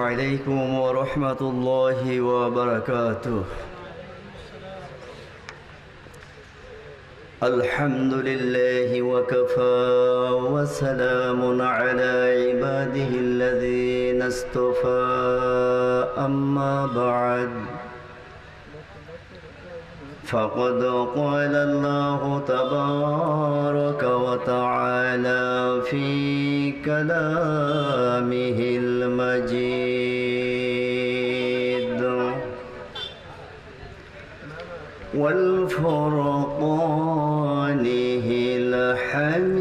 عليكم ورحمة الله وبركاته. الحمد لله وكفى وسلام على عباده الذين اصطفى أما بعد فقد قال الله تبارك وتعالى في كلامه المجيد والفرقانه الحميد.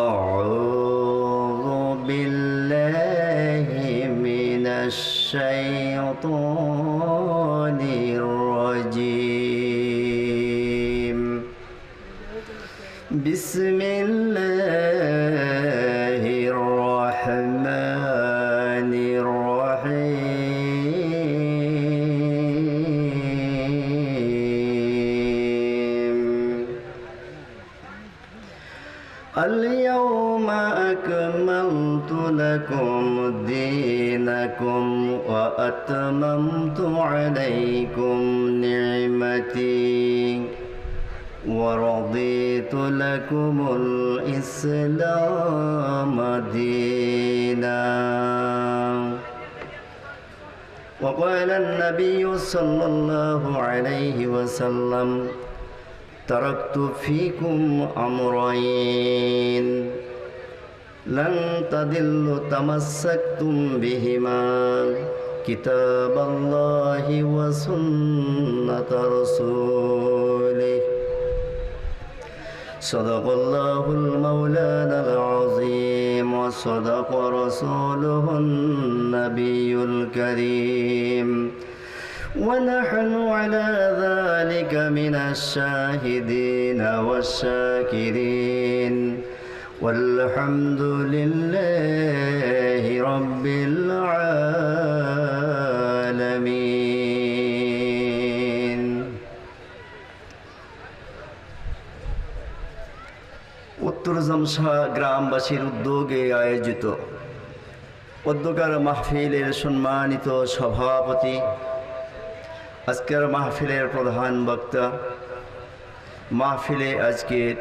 أعوذ بالله من الشيطان الرجيم. بسم الله الرحمن الرحيم. اليوم أكملت لكم دينكم وأتممت عليكم نعمتي ورضيت لكم الإسلام دينا. وقال النبي صلى الله عليه وسلم: تركت فيكم أمرين لن تضلوا تمسكتم بهما كتاب الله وسنة رسوله. صدق الله المولانا العظيم وصدق رسوله النبي الكريم ونحن على ذلك من الشاهدين والشاكرين والحمد لله رب العالمين. উত্তর জামশা গ্রামবাসীর উদ্যোগে আয়োজিত উদ্যোগের মাহফিলের সম্মানিত সভাপতি, আজকের মাহফিলের প্রধান বক্তা, মাহফিলে আজকের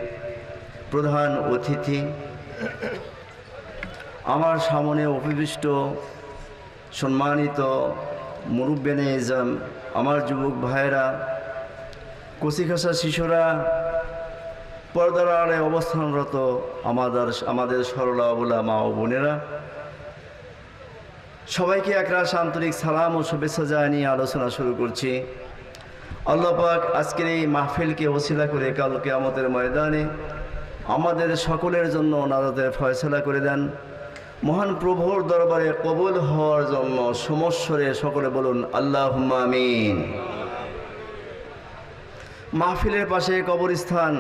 প্রধান অতিথি, আমার সামনে উপবিষ্ট সম্মানিত মুরব্বিয়ানে ইজাম, আমার যুবক ভাইয়েরা, কচিকাঁচা শিশুরা, পর্দার আড়ে অবস্থানরত আমাদের সরলা অবলা মা ও বোনেরা, সবাইকে একরাশ আন্তরিক সালাম ও শুভেচ্ছা জানিয়ে আলোচনা শুরু করছি। আল্লাহ পাক আজকের এই মাহফিলকে ওসিলা করে কাল কিয়ামতের ময়দানে আমাদের সকলের জন্য নাজাতের ফয়সালা করে দেন। মহান প্রভুর দরবারে কবুল হওয়ার জন্য সমস্বরে সকলে বলুন আল্লাহুম্মা আমিন। মাহফিলের পাশে কবরস্থান,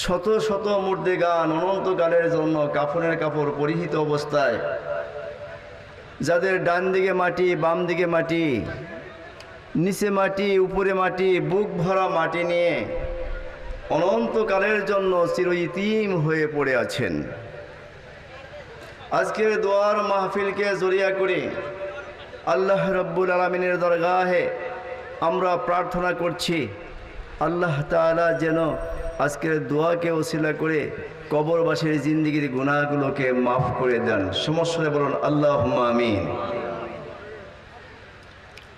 শত শত মুর্দেগান অনন্তকালের জন্য কাফনের কাপড় পরিহিত অবস্থায়, যাদের ডান দিকে মাটি, বাম দিকে মাটি, নিচে মাটি, উপরে মাটি, বুক ভরা মাটি নিয়ে অনন্তকালের জন্য চিরইতিম হয়ে পড়ে আছেন। আজকের দোয়ার মাহফিলকে জরিয়া করে আল্লাহ রব্বুল আলামিনের দরগাহে আমরা প্রার্থনা করছি, আল্লাহ তাআলা যেন আজকের দোয়াকে ওসিলা করে কবরবাসীর জিন্দেগির গুনাহগুলোকে মাফ করে দেন। সমস্যায় বলুন আল্লাহুম্মা আমিন।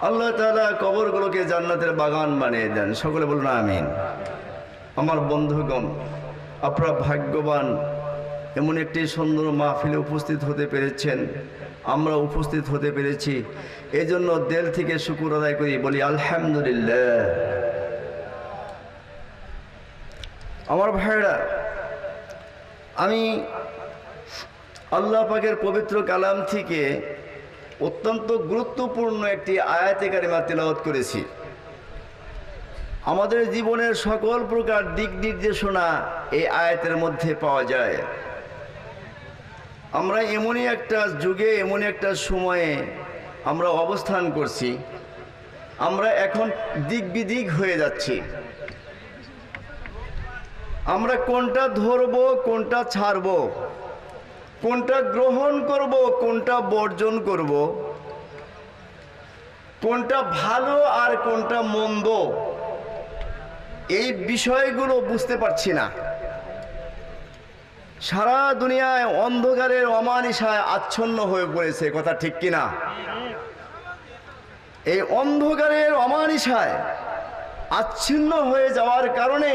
আল্লাহ তাআলা কবরগুলোকে জান্নাতের বাগান বানিয়ে দেন। সকলে বলুন আমিন। আমার বন্ধুগণ, আপনারা ভাগ্যবান, এমন একটি সুন্দর মাহফিলে উপস্থিত হতে পেরেছেন, আমরা উপস্থিত হতে পেরেছি, এই জন্য দিল থেকে শুকর আদায় করি, বলি আলহামদুলিল্লাহ। আমার ভাইরা, আমি আল্লাহ পাকের পবিত্র কালাম থেকে অত্যন্ত গুরুত্বপূর্ণ একটি আয়াতে কারিমা তেলাওয়াত করেছি। আমাদের জীবনের সকল প্রকার দিক নির্দেশনা এই আয়াতের মধ্যে পাওয়া যায়। আমরা এমনই একটা যুগে, এমন একটা সময়ে আমরা অবস্থান করছি, আমরা এখন দিক বিদিক হয়ে যাচ্ছি। আমরা কোনটা ধরবো, কোনটা ছাড়বো, কোনটা গ্রহণ করব, কোনটা বর্জন করব, কোনটা ভালো আর কোনটা মন্দ, এই বিষয়গুলো বুঝতে পারছি না। সারা দুনিয়ায় অন্ধকারের অমানিসায় আচ্ছন্ন হয়ে পড়েছে, কথা ঠিক কিনা? এই অন্ধকারের অমানিসায় আচ্ছন্ন হয়ে যাওয়ার কারণে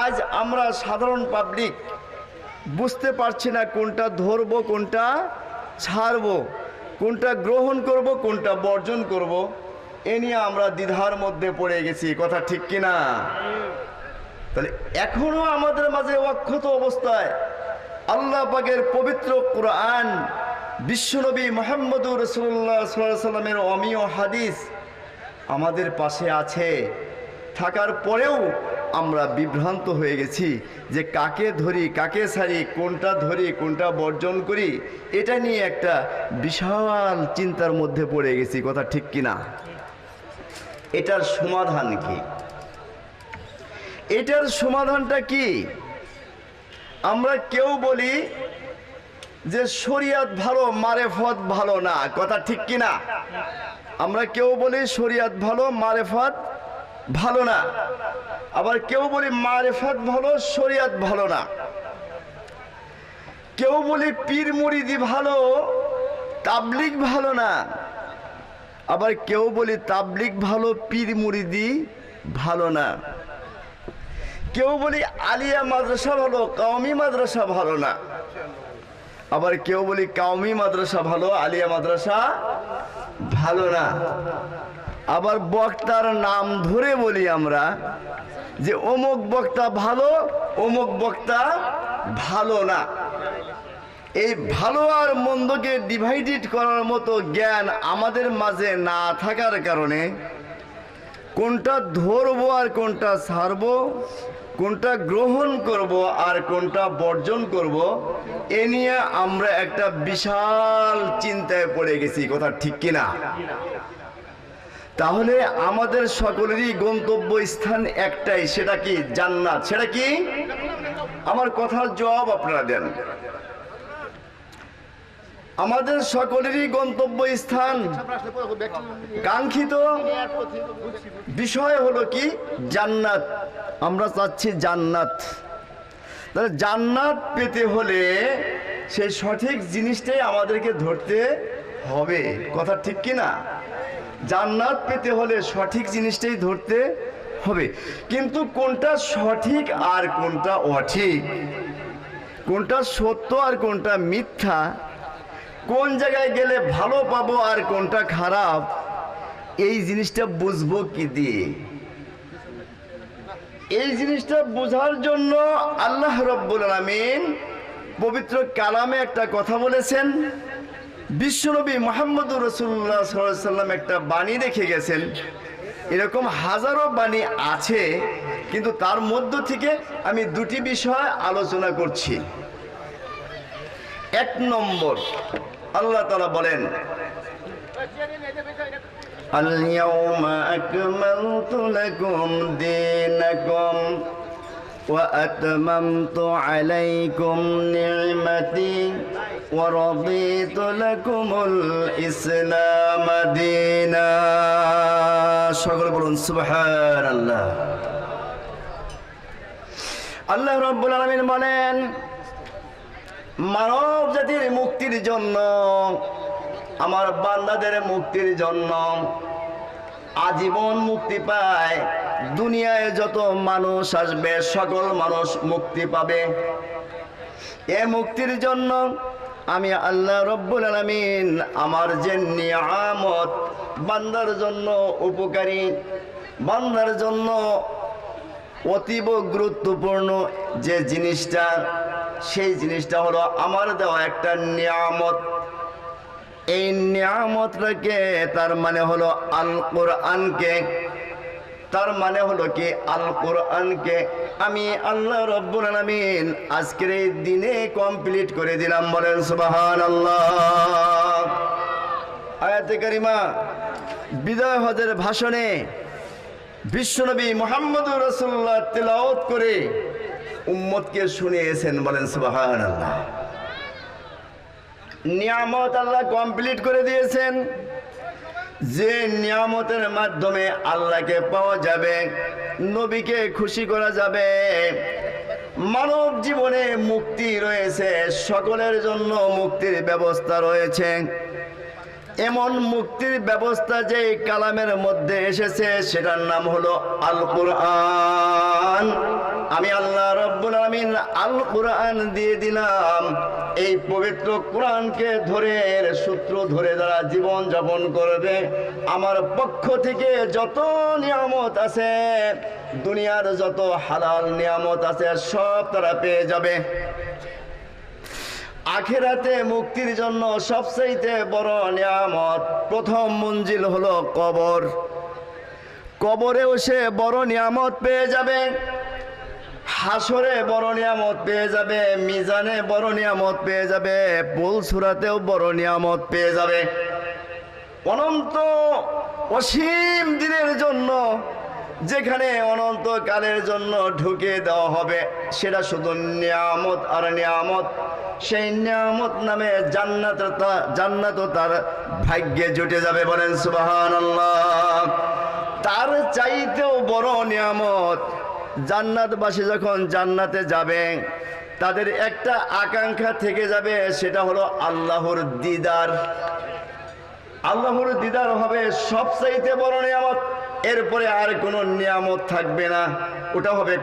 আজ আমরা সাধারণ পাবলিক বুঝতে পারছি না কোনটা ধরবো, কোনটা ছাড়বো, কোনটা গ্রহণ করব, কোনটা বর্জন করব। এ নিয়ে আমরা দ্বিধার মধ্যে পড়ে গেছি, কথা ঠিক কিনা? তাহলে এখনো আমাদের মাঝে অক্ষত অবস্থায় আল্লাহ পাকের পবিত্র কোরআন, বিশ্বনবী মুহাম্মদুর রাসূলুল্লাহ সাল্লাল্লাহু আলাইহি সাল্লামের অমীয় হাদিস আমাদের পাশে আছে, থাকার পরেও আমরা বিভ্রান্ত হয়ে গেছি যে কাকে ধরি, কাকে ছাড়ি, কোনটা ধরি, কোনটা বর্জন করি। এটা নিয়ে একটা বিশাল চিন্তার মধ্যে পড়ে গেছি, কথা ঠিক কিনা? এটার সমাধান কি? এটার সমাধানটা কি? আমরা কেউ বলি যে শরিয়ত ভালো, মারেফত ভালো না, কথা ঠিক কিনা? আমরা কেউ বলি শরিয়ত ভালো, মারেফত ভালো না। আবার কেউ বলি মারেফত ভালো, শরিয়ত ভালো না। কেউ বলি পীর মুরিদি ভালো, তাবলিগ ভালো না। আবার কেউ বলি তাবলিগ ভালো, পীর মুরিদি ভালো না। কেউ বলি আলিয়া মাদ্রাসা ভালো, কওমি মাদ্রাসা ভালো না। আবার কেউ বলি কওমি মাদ্রাসা ভালো, আলিয়া মাদ্রাসা ভালো না। আবার বক্তার নাম ধরে বলি আমরা যে অমুক বক্তা ভালো, অমুক বক্তা ভালো না। এই ভালো আর মন্দকে ডিভাইডেড করার মতো জ্ঞান আমাদের মাঝে না থাকার কারণে কোনটা ধরবো আর কোনটা ছাড়বো, কোনটা গ্রহণ করব আর কোনটা বর্জন করব, এ নিয়ে আমরা একটা বিশাল চিন্তায় পড়ে গেছি, কথা ঠিক কিনা? তাহলে আমাদের সকলেরই গন্তব্য স্থান একটাই, সেটা কি? জান্নাত। সেটা কি? আমার কথার জবাব আপনারা দেন। আমাদের সকলেরই গন্তব্য স্থান, কাঙ্ক্ষিত বিষয় হলো কি? জান্নাত। আমরা চাচ্ছি জান্নাত। তাহলে জান্নাত পেতে হলে সেই সঠিক জিনিসটাই আমাদেরকে ধরতে হবে, কথা ঠিক কিনা? জান্নাত পেতে হলে সঠিক জিনিসটাই ধরতে হবে। কিন্তু কোনটা সঠিক আর কোনটা অঠিক, কোনটা সত্য আর কোনটা মিথ্যা, কোন জায়গায় গেলে ভালো পাবো আর কোনটা খারাপ, এই জিনিসটা বুঝবো কি দিয়ে? এই জিনিসটা বোঝার জন্য আল্লাহ রাব্বুল আলামিন পবিত্র কালামে একটা কথা বলেছেন। বিশ্বনবী মুহাম্মদুর রাসূলুল্লাহ সাল্লাল্লাহু আলাইহি সাল্লাম একটা বাণী রেখে গেছেন। এরকম হাজারো বাণী আছে, কিন্তু তার মধ্য থেকে আমি দুটি বিষয় আলোচনা করছি। এক নম্বর, আল্লাহ তাআলা বলেন, আল-ইয়াওমা আকমালতু লাকুম দীনাকুম ওয়া আতমামতু আলাইকুম নি'মাতি ওয়া রাদিতু লাকুমুল ইসলাম দীনা। সকলে বলুন সুবহানাল্লাহ। আল্লাহ রাব্বুল আলামিন বলেন, মানব জাতির মুক্তির জন্য, আমার বান্দাদের মুক্তির জন্য, আজীবন মুক্তি পায়। দুনিয়ায় যত মানুষ আসবে সকল মানুষ মুক্তি পাবে। এ মুক্তির জন্য আমি আল্লাহ রব্বুল আলামিন আমার যে নিয়ামত বান্দার জন্য উপকারী, বান্দার জন্য অতীব গুরুত্বপূর্ণ যে জিনিসটা, সেই জিনিসটা হলো আমার দেওয়া একটা নিয়ামত। এই নিয়ামতটাকে, তার মানে হলো আল কোরআনকে, তার মানে হলো কি? আল কোরআনকে আমি আল্লাহ রাব্বুল আলামিন আজকের এই দিনে কমপ্লিট করে দিলাম। বলেন সুবহানাল্লাহ। আয়াতে কারিমা বিদায় হজের ভাষণে বিশ্বনবী মুহাম্মদুর রাসূলুল্লাহ তেলাওয়াত করে উম্মতকে শুনিয়েছেন। বলেন সুবহানাল্লাহ। নিয়ামত আল্লাহ কমপ্লিট করে দিয়েছেন, যে নিয়ামতের মাধ্যমে আল্লাহকে পাওয়া যাবে, নবীকে খুশি করা যাবে। মানব জীবনে মুক্তি রয়েছে, সকলের জন্য মুক্তির ব্যবস্থা রয়েছে। এমন মুক্তির ব্যবস্থা যে কালামের মধ্যে এসেছে, সেটার নাম হলো আল কোরআন। আমি আল্লাহ রব্বুল আলামিন আল কোরআন দিয়ে দিলাম। এই পবিত্র কোরআনকে ধরে, সূত্র ধরে যারা জীবন যাপন করবে, আমার পক্ষ থেকে যত নিয়ামত আছে, দুনিয়ার যত হালাল নিয়ামত আছে, সব তারা পেয়ে যাবে। আখিরাতে মুক্তির জন্য সবচেয়ে বড় নিয়ামত, প্রথম মঞ্জিল হলো কবর। কবরেও সে বড় নিয়ামত পেয়ে যাবে, হাসরে বড় নিয়ামত পেয়ে যাবে, মিজানে বড় নিয়ামত পেয়ে যাবে, পুলসুরাতেও বড় নিয়ামত পেয়ে যাবে। অনন্ত অসীম দিনের জন্য, যেখানে অনন্তকালের জন্য ঢুকে দেওয়া হবে, সেটা শুধু নিয়ামত আর নিয়ামত। সেই নিয়ামত নামে জান্নাতও তার ভাগ্যে জুটে যাবে। বলেন সুবহানাল্লাহ। তার চাইতেও বড় নিয়ামত, জান্নাতবাসী যখন জান্নাতে যাবে, তাদের একটা আকাঙ্ক্ষা থেকে যাবে, সেটা হলো আল্লাহর দিদার। আল্লাহর দিদার হবে সবচাইতে বড় নিয়ামত। এরপরে আর কোনো নিয়ামত থাকবে না, ওটা হবে